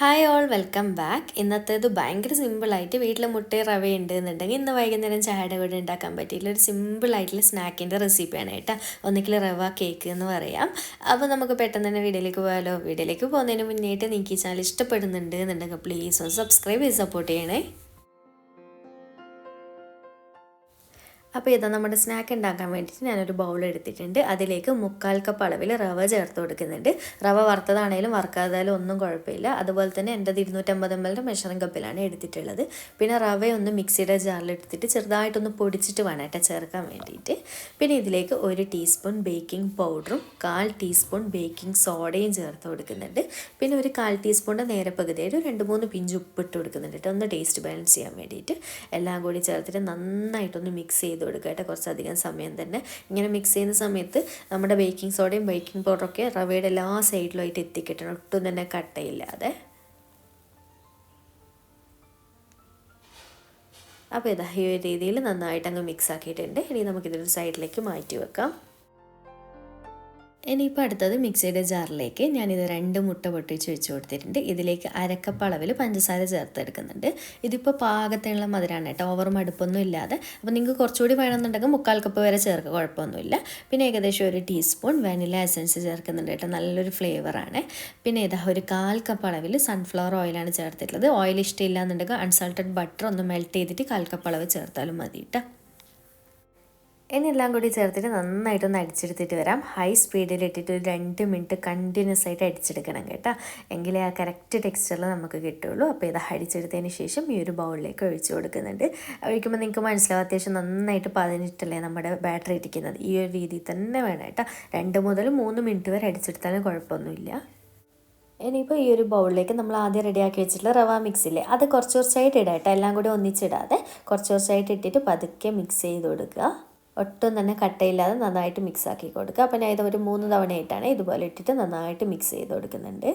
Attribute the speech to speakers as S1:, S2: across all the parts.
S1: Hi all welcome back. ഇന്നത്തേത് ഭയങ്കര സിമ്പിളായിട്ട് വീട്ടിൽ മുട്ടയും റവ ഉണ്ട് എന്നുണ്ടെങ്കിൽ ഇന്ന് വൈകുന്നേരം ചായയുടെ കൂടെ ഉണ്ടാക്കാൻ പറ്റിയിട്ടുള്ള ഒരു സിമ്പിളായിട്ടുള്ള സ്നാക്കിൻ്റെ റെസിപ്പിയാണ് കേട്ടോ. ഒന്നിക്കിൽ റവ കേക്ക് എന്ന് പറയാം. അപ്പോൾ നമുക്ക് പെട്ടെന്ന് തന്നെ വീഡിയോയിലേക്ക് പോയാലോ. വീഡിയോയിലേക്ക് പോകുന്നതിന് മുന്നേയിട്ട് നിങ്ങൾക്ക് ഈ ചാനൽ ഇഷ്ടപ്പെടുന്നുണ്ട് എന്നുണ്ടെങ്കിൽ പ്ലീസ് ഒന്ന് സബ്സ്ക്രൈബ് ചെയ്ത് സപ്പോർട്ട് ചെയ്യണേ. അപ്പോൾ ഇതാ നമ്മുടെ സ്നാക്ക് ഉണ്ടാക്കാൻ വേണ്ടിയിട്ട് ഞാനൊരു ബൗൾ എടുത്തിട്ടുണ്ട്. അതിലേക്ക് 1/4 കപ്പ് അളവിൽ റവ ചേർത്ത് കൊടുക്കുന്നുണ്ട്. റവ വറുത്തതാണേലും വറുക്കാതായാലും ഒന്നും കുഴപ്പമില്ല. അതുപോലെ തന്നെ എൻ്റെ 250 ml മെഷറിംഗ് കപ്പിലാണ് എടുത്തിട്ടുള്ളത്. പിന്നെ റവയൊന്ന് മിക്സിയുടെ ജാറിൽ എടുത്തിട്ട് ചെറുതായിട്ടൊന്ന് പൊടിച്ചിട്ട് വേണം കേട്ടോ ചേർക്കാൻ വേണ്ടിയിട്ട്. പിന്നെ ഇതിലേക്ക് 1 ടീസ്പൂൺ ബേക്കിംഗ് പൗഡറും 1/4 ടീസ്പൂൺ ബേക്കിംഗ് സോഡയും ചേർത്ത് കൊടുക്കുന്നുണ്ട്. പിന്നെ ഒരു 1/4 ടീസ്പൂണിൻ്റെ നേരെ പകുതിയായിട്ട് 2-3 പിഞ്ച് ഉപ്പിട്ട് കൊടുക്കുന്നുണ്ട് ഒന്ന് ടേസ്റ്റ് ബാലൻസ് ചെയ്യാൻ വേണ്ടിയിട്ട്. എല്ലാം കൂടി ചേർത്തിട്ട് നന്നായിട്ടൊന്ന് മിക്സ് ചെയ്ത് കൊടുക്കുക കേട്ടോ. കുറച്ചധികം സമയം തന്നെ ഇങ്ങനെ മിക്സ് ചെയ്യുന്ന സമയത്ത് നമ്മുടെ ബേക്കിംഗ് സോഡയും ബേക്കിംഗ് പൗഡറൊക്കെ റവയുടെ എല്ലാ സൈഡിലുമായിട്ട് എത്തിക്കിട്ടണം, ഒട്ടും തന്നെ കട്ടയില്ലാതെ. അപ്പോൾ ഇതാ ഈ ഒരു രീതിയിൽ നന്നായിട്ട് അങ്ങ് മിക്സ് ആക്കിയിട്ടുണ്ട്. ഇനി നമുക്കിതൊരു സൈഡിലേക്ക് മാറ്റി വെക്കാം. ഇനിയിപ്പോൾ അടുത്തത് മിക്സിയുടെ ജാറിലേക്ക് ഞാനിത് 2 മുട്ട പൊട്ടിച്ച് വെച്ച് കൊടുത്തിട്ടുണ്ട്. ഇതിലേക്ക് 1/2 കപ്പ് അളവിൽ പഞ്ചസാര ചേർത്തെടുക്കുന്നുണ്ട്. ഇതിപ്പോൾ പാകത്തിനുള്ള മധുരമാണ് കേട്ടോ, ഓവർ മടുപ്പൊന്നും ഇല്ലാതെ. അപ്പോൾ നിങ്ങൾക്ക് കുറച്ചുകൂടി വേണമെന്നുണ്ടെങ്കിൽ 1/4 കപ്പ് വരെ ചേർക്കുക, കുഴപ്പമൊന്നുമില്ല. പിന്നെ ഏകദേശം 1 ടീസ്പൂൺ വാനില എസൻസ് ചേർക്കുന്നുണ്ട് കേട്ടോ, നല്ലൊരു ഫ്ലേവറാണ്. പിന്നെ ഇതാ ഒരു 1/4 കപ്പ് അളവിൽ സൺഫ്ലവർ ഓയിലാണ് ചേർത്തിട്ടുള്ളത്. ഓയിൽ ഇഷ്ടമില്ല എന്നുണ്ടെങ്കിൽ അൺസാൾട്ടഡ് ബട്ടർ ഒന്ന് മെൽറ്റ് ചെയ്തിട്ട് 1/4 കപ്പ് അളവ് ചേർത്താലും മതി കേട്ടോ. ഇനി എല്ലാം കൂടി ചേർത്തിട്ട് നന്നായിട്ടൊന്ന് അടിച്ചെടുത്തിട്ട് വരാം. ഹൈ സ്പീഡിൽ ഇട്ടിട്ട് ഒരു 2 മിനിറ്റ് കണ്ടിന്യൂസ് ആയിട്ട് അടിച്ചെടുക്കണം കേട്ടോ, എങ്കിലേ ആ കറക്റ്റ് ടെക്സ്ചറിൽ നമുക്ക് കിട്ടുള്ളൂ. അപ്പോൾ ഇത് അടിച്ചെടുത്തതിന് ശേഷം ഈ ഒരു ബൗളിലേക്ക് ഒഴിച്ച് കൊടുക്കുന്നുണ്ട്. ഒഴിക്കുമ്പോൾ നിങ്ങൾക്ക് മനസ്സിലാവും അത്യാവശ്യം നന്നായിട്ട് പതിഞ്ഞിട്ടല്ലേ നമ്മുടെ ബാറ്ററി ഇരിക്കുന്നത്. ഈ ഒരു രീതിയിൽ തന്നെ വേണം കേട്ടോ. 2 മുതൽ 3 മിനിറ്റ് വരെ അടിച്ചെടുത്താലും കുഴപ്പമൊന്നുമില്ല. ഇനിയിപ്പോൾ ഈ ഒരു ബൗളിലേക്ക് നമ്മൾ ആദ്യം റെഡിയാക്കി വെച്ചിട്ടുള്ള റവ മിക്സില്ലേ, അത് കുറച്ച് കുറച്ചായിട്ട് ഇടാം കേട്ടോ, എല്ലാം കൂടി ഒന്നിച്ചിടാതെ കുറച്ച് കുറച്ചായിട്ട് ഇട്ടിട്ട് പതുക്കെ മിക്സ് ചെയ്ത് കൊടുക്കുക. ഒട്ടും തന്നെ കട്ടയില്ലാതെ നന്നായിട്ട് മിക്സ് ആക്കി കൊടുക്കുക. അപ്പോൾ ഞാൻ ഇത് ഒരു 3 തവണയായിട്ടാണ് ഇതുപോലെ ഇട്ടിട്ട് നന്നായിട്ട് മിക്സ് ചെയ്ത് കൊടുക്കുന്നുണ്ട്.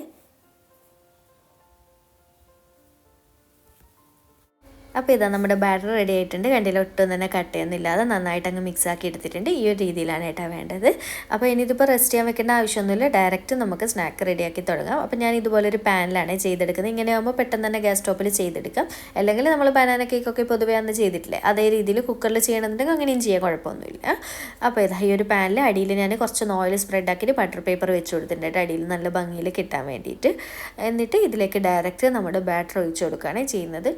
S1: അപ്പോൾ ഇതാ നമ്മുടെ ബാറ്റർ റെഡി ആയിട്ടുണ്ട്. കണ്ടില്ല, ഒട്ടും തന്നെ കട്ടയൊന്നുമില്ലാതെ നന്നായിട്ട് അങ്ങ് മിക്സ് ആക്കി എടുത്തിട്ടുണ്ട്. ഈ ഒരു രീതിയിലാണ് കേട്ടോ വേണ്ടത്. അപ്പോൾ ഇനി ഇതിപ്പോൾ റെസ്റ്റ് ചെയ്യാൻ വെക്കേണ്ട ആവശ്യമൊന്നുമില്ല, ഡയറക്റ്റ് നമുക്ക് സ്നാക്ക് റെഡിയാക്കി തുടങ്ങാം. അപ്പോൾ ഞാൻ ഇതുപോലെ ഒരു പാനിലാണ് ചെയ്തെടുക്കുന്നത്. ഇങ്ങനെ ആകുമ്പോൾ പെട്ടെന്ന് തന്നെ ഗ്യാസ് സ്റ്റോപ്പിൽ ചെയ്തെടുക്കാം. അല്ലെങ്കിൽ നമ്മൾ ബനാന കേക്കൊക്കെ പൊതുവേ അന്ന് ചെയ്തിട്ടില്ലേ, അതേ രീതിയിൽ കുക്കറിൽ ചെയ്യണമെന്നുണ്ടെങ്കിൽ അങ്ങനെയും ചെയ്യാൻ കുഴപ്പമൊന്നുമില്ല. അപ്പോൾ ഇതാ ഈ ഒരു പാനിൽ അടിയിൽ ഞാൻ കുറച്ച് ഓയിൽ സ്പ്രെഡ് ആക്കിയിട്ട് ബട്ടർ പേപ്പർ വെച്ച് കൊടുത്തിട്ടുണ്ട് അടിയിൽ നല്ല ഭംഗിയിൽ കിട്ടാൻ വേണ്ടിയിട്ട്. എന്നിട്ട് ഇതിലേക്ക് ഡയറക്റ്റ് നമ്മുടെ ബാറ്റർ ഒഴിച്ച് കൊടുക്കുകയാണ് ചെയ്യുന്നത്.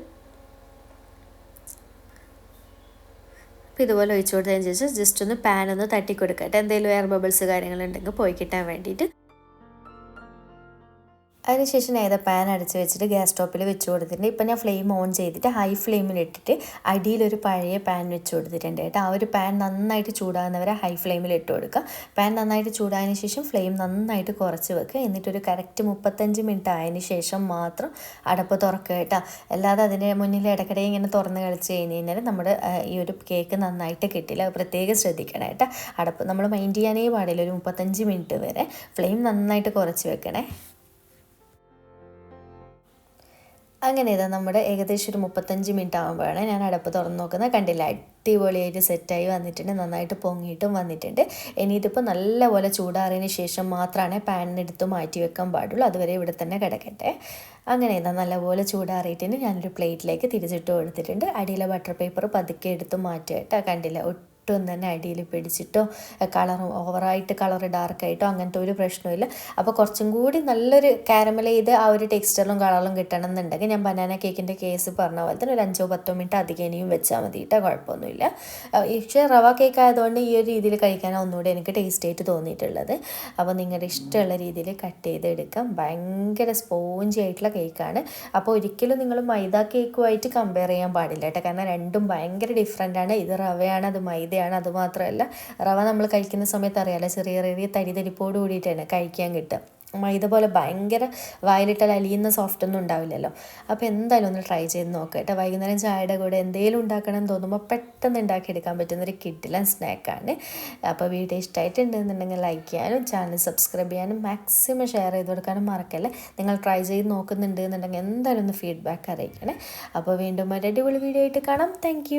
S1: അപ്പോൾ ഇതുപോലെ ഒഴിച്ചു കൊടുത്തതിന് ശേഷം ജസ്റ്റ് ഒന്ന് പാൻ ഒന്ന് തട്ടി കൊടുക്കട്ടെ, എന്തെങ്കിലും എയർ ബബിൾസ് കാര്യങ്ങളുണ്ടെങ്കിൽ പോയി കിട്ടാൻ വേണ്ടിയിട്ട്. അതിനുശേഷം ഏതാ പാൻ അടച്ച് വെച്ചിട്ട് ഗ്യാസ് സ്റ്റോപ്പിൽ വെച്ച് കൊടുത്തിട്ടുണ്ട്. ഇപ്പം ഞാൻ ഫ്ലെയിം ഓൺ ചെയ്തിട്ട് ഹൈ ഫ്ലെയിമിൽ ഇട്ടിട്ട് അടിയിലൊരു പഴയ പാൻ വെച്ച് കൊടുത്തിട്ടുണ്ട് കേട്ടോ. ആ ഒരു പാൻ നന്നായിട്ട് ചൂടാകുന്നവരെ ഹൈ ഫ്ലെയിമിൽ ഇട്ട് കൊടുക്കുക. പാൻ നന്നായിട്ട് ചൂടായതിന് ശേഷം ഫ്ലെയിം നന്നായിട്ട് കുറച്ച് വെക്കുക. എന്നിട്ടൊരു കറക്റ്റ് 35 മിനിറ്റ് ആയതിന് ശേഷം മാത്രം അടപ്പ് തുറക്കുക കേട്ടോ. അല്ലാതെ അതിൻ്റെ മുന്നിൽ ഇടയ്ക്കിടെ ഇങ്ങനെ തുറന്ന് കളിച്ച് കഴിഞ്ഞാൽ നമ്മുടെ ഈ ഒരു കേക്ക് നന്നായിട്ട് കിട്ടില്ല. പ്രത്യേകം ശ്രദ്ധിക്കണം കേട്ടോ. അടപ്പ് നമ്മൾ മൈൻഡ് ചെയ്യാനേ പാടില്ല. ഒരു 35 മിനിറ്റ് വരെ ഫ്ലെയിം നന്നായിട്ട് കുറച്ച് വെക്കണേ. അങ്ങനെ ഇതാ നമ്മുടെ ഏകദേശം ഒരു 35 മിനിറ്റ് ആകുമ്പോഴാണ് ഞാൻ അടപ്പ് തുറന്ന് നോക്കുന്നത്. കണ്ടില്ല, അടിപൊളിയായിട്ട് സെറ്റായി വന്നിട്ടുണ്ട്, നന്നായിട്ട് പൊങ്ങിയിട്ടും വന്നിട്ടുണ്ട്. ഇനി ഇതിപ്പോൾ നല്ലപോലെ ചൂടാറിയതിന് ശേഷം മാത്രമാണ് പാനിനെടുത്ത് മാറ്റി വെക്കാൻ പാടുള്ളൂ. അതുവരെ ഇവിടെ തന്നെ കിടക്കട്ടെ. അങ്ങനെ ഇതാ നല്ലപോലെ ചൂടാറിയിട്ടുണ്ട്. ഞാനൊരു പ്ലേറ്റിലേക്ക് തിരിച്ചിട്ട് കൊടുത്തിട്ടുണ്ട്. അടിയിലെ ബട്ടർ പേപ്പർ പതുക്കെ എടുത്ത് മാറ്റുക കേട്ടോ. കണ്ടില്ല, ഒട്ടും തന്നെ അടിയിൽ പിടിച്ചിട്ടോ കളർ ഓവറായിട്ട് കളർ ഡാർക്കായിട്ടോ അങ്ങനത്തെ ഒരു പ്രശ്നമില്ല. അപ്പോൾ കുറച്ചും കൂടി നല്ലൊരു കാരമൽ ചെയ്ത് ആ ഒരു ടെക്സ്ചറും കളറും കിട്ടണം എന്നുണ്ടെങ്കിൽ ഞാൻ ബനാന കേക്കിൻ്റെ കേസ് പറഞ്ഞ പോലെ തന്നെ ഒരു 5-10 മിനിറ്റ് അധികം ഇനിയും വെച്ചാൽ മതി കേട്ടോ, കുഴപ്പമൊന്നുമില്ല. പക്ഷേ റവ കേക്ക് ആയതുകൊണ്ട് ഈ ഒരു രീതിയിൽ കഴിക്കാനാണ് ഒന്നുകൂടി എനിക്ക് ടേസ്റ്റ് ആയിട്ട് തോന്നിയിട്ടുള്ളത്. അപ്പോൾ നിങ്ങളുടെ ഇഷ്ടമുള്ള രീതിയിൽ കട്ട് ചെയ്തെടുക്കാം. ഭയങ്കര സ്പോഞ്ചി ആയിട്ടുള്ള കേക്കാണ്. അപ്പോൾ ഒരിക്കലും നിങ്ങൾ മൈദ കേക്കുമായിട്ട് കമ്പയർ ചെയ്യാൻ പാടില്ല കേട്ടോ, കാരണം രണ്ടും ഭയങ്കര ഡിഫറെൻ്റാണ്. ഇത് റവയാണ്, അത് മൈദ. അതുമാത്രമല്ല റവ നമ്മൾ കഴിക്കുന്ന സമയത്ത് അറിയാലോ, ചെറിയ ചെറിയ തരിതരിപ്പോട് കൂടിയിട്ടാണ് കഴിക്കാൻ കിട്ടുക. മൈദ പോലെ ഭയങ്കര വായിലിട്ടാൽ അലിയുന്ന സോഫ്റ്റ് ഒന്നും ഉണ്ടാവില്ലല്ലോ. അപ്പോൾ എന്തായാലും ഒന്ന് ട്രൈ ചെയ്ത് നോക്കുക കേട്ടോ. വൈകുന്നേരം ചായയുടെ കൂടെ എന്തെങ്കിലും ഉണ്ടാക്കണം എന്ന് തോന്നുമ്പോൾ പെട്ടെന്ന് ഉണ്ടാക്കിയെടുക്കാൻ പറ്റുന്നൊരു കിഡിലൻ സ്നാക്കാണ്. അപ്പോൾ വീഡിയോ ഇഷ്ടമായിട്ടുണ്ടെന്നുണ്ടെങ്കിൽ ലൈക്ക് ചെയ്യാനും ചാനൽ സബ്സ്ക്രൈബ് ചെയ്യാനും മാക്സിമം ഷെയർ ചെയ്ത് കൊടുക്കാനും മറക്കല്ലേ. നിങ്ങൾ ട്രൈ ചെയ്ത് നോക്കുന്നുണ്ട് എന്നുണ്ടെങ്കിൽ എന്തായാലും ഒന്ന് ഫീഡ്ബാക്ക് അറിയിക്കണേ. അപ്പോൾ വീണ്ടും ഒരു അടിപൊളി വീഡിയോ ആയിട്ട് കാണാം. താങ്ക്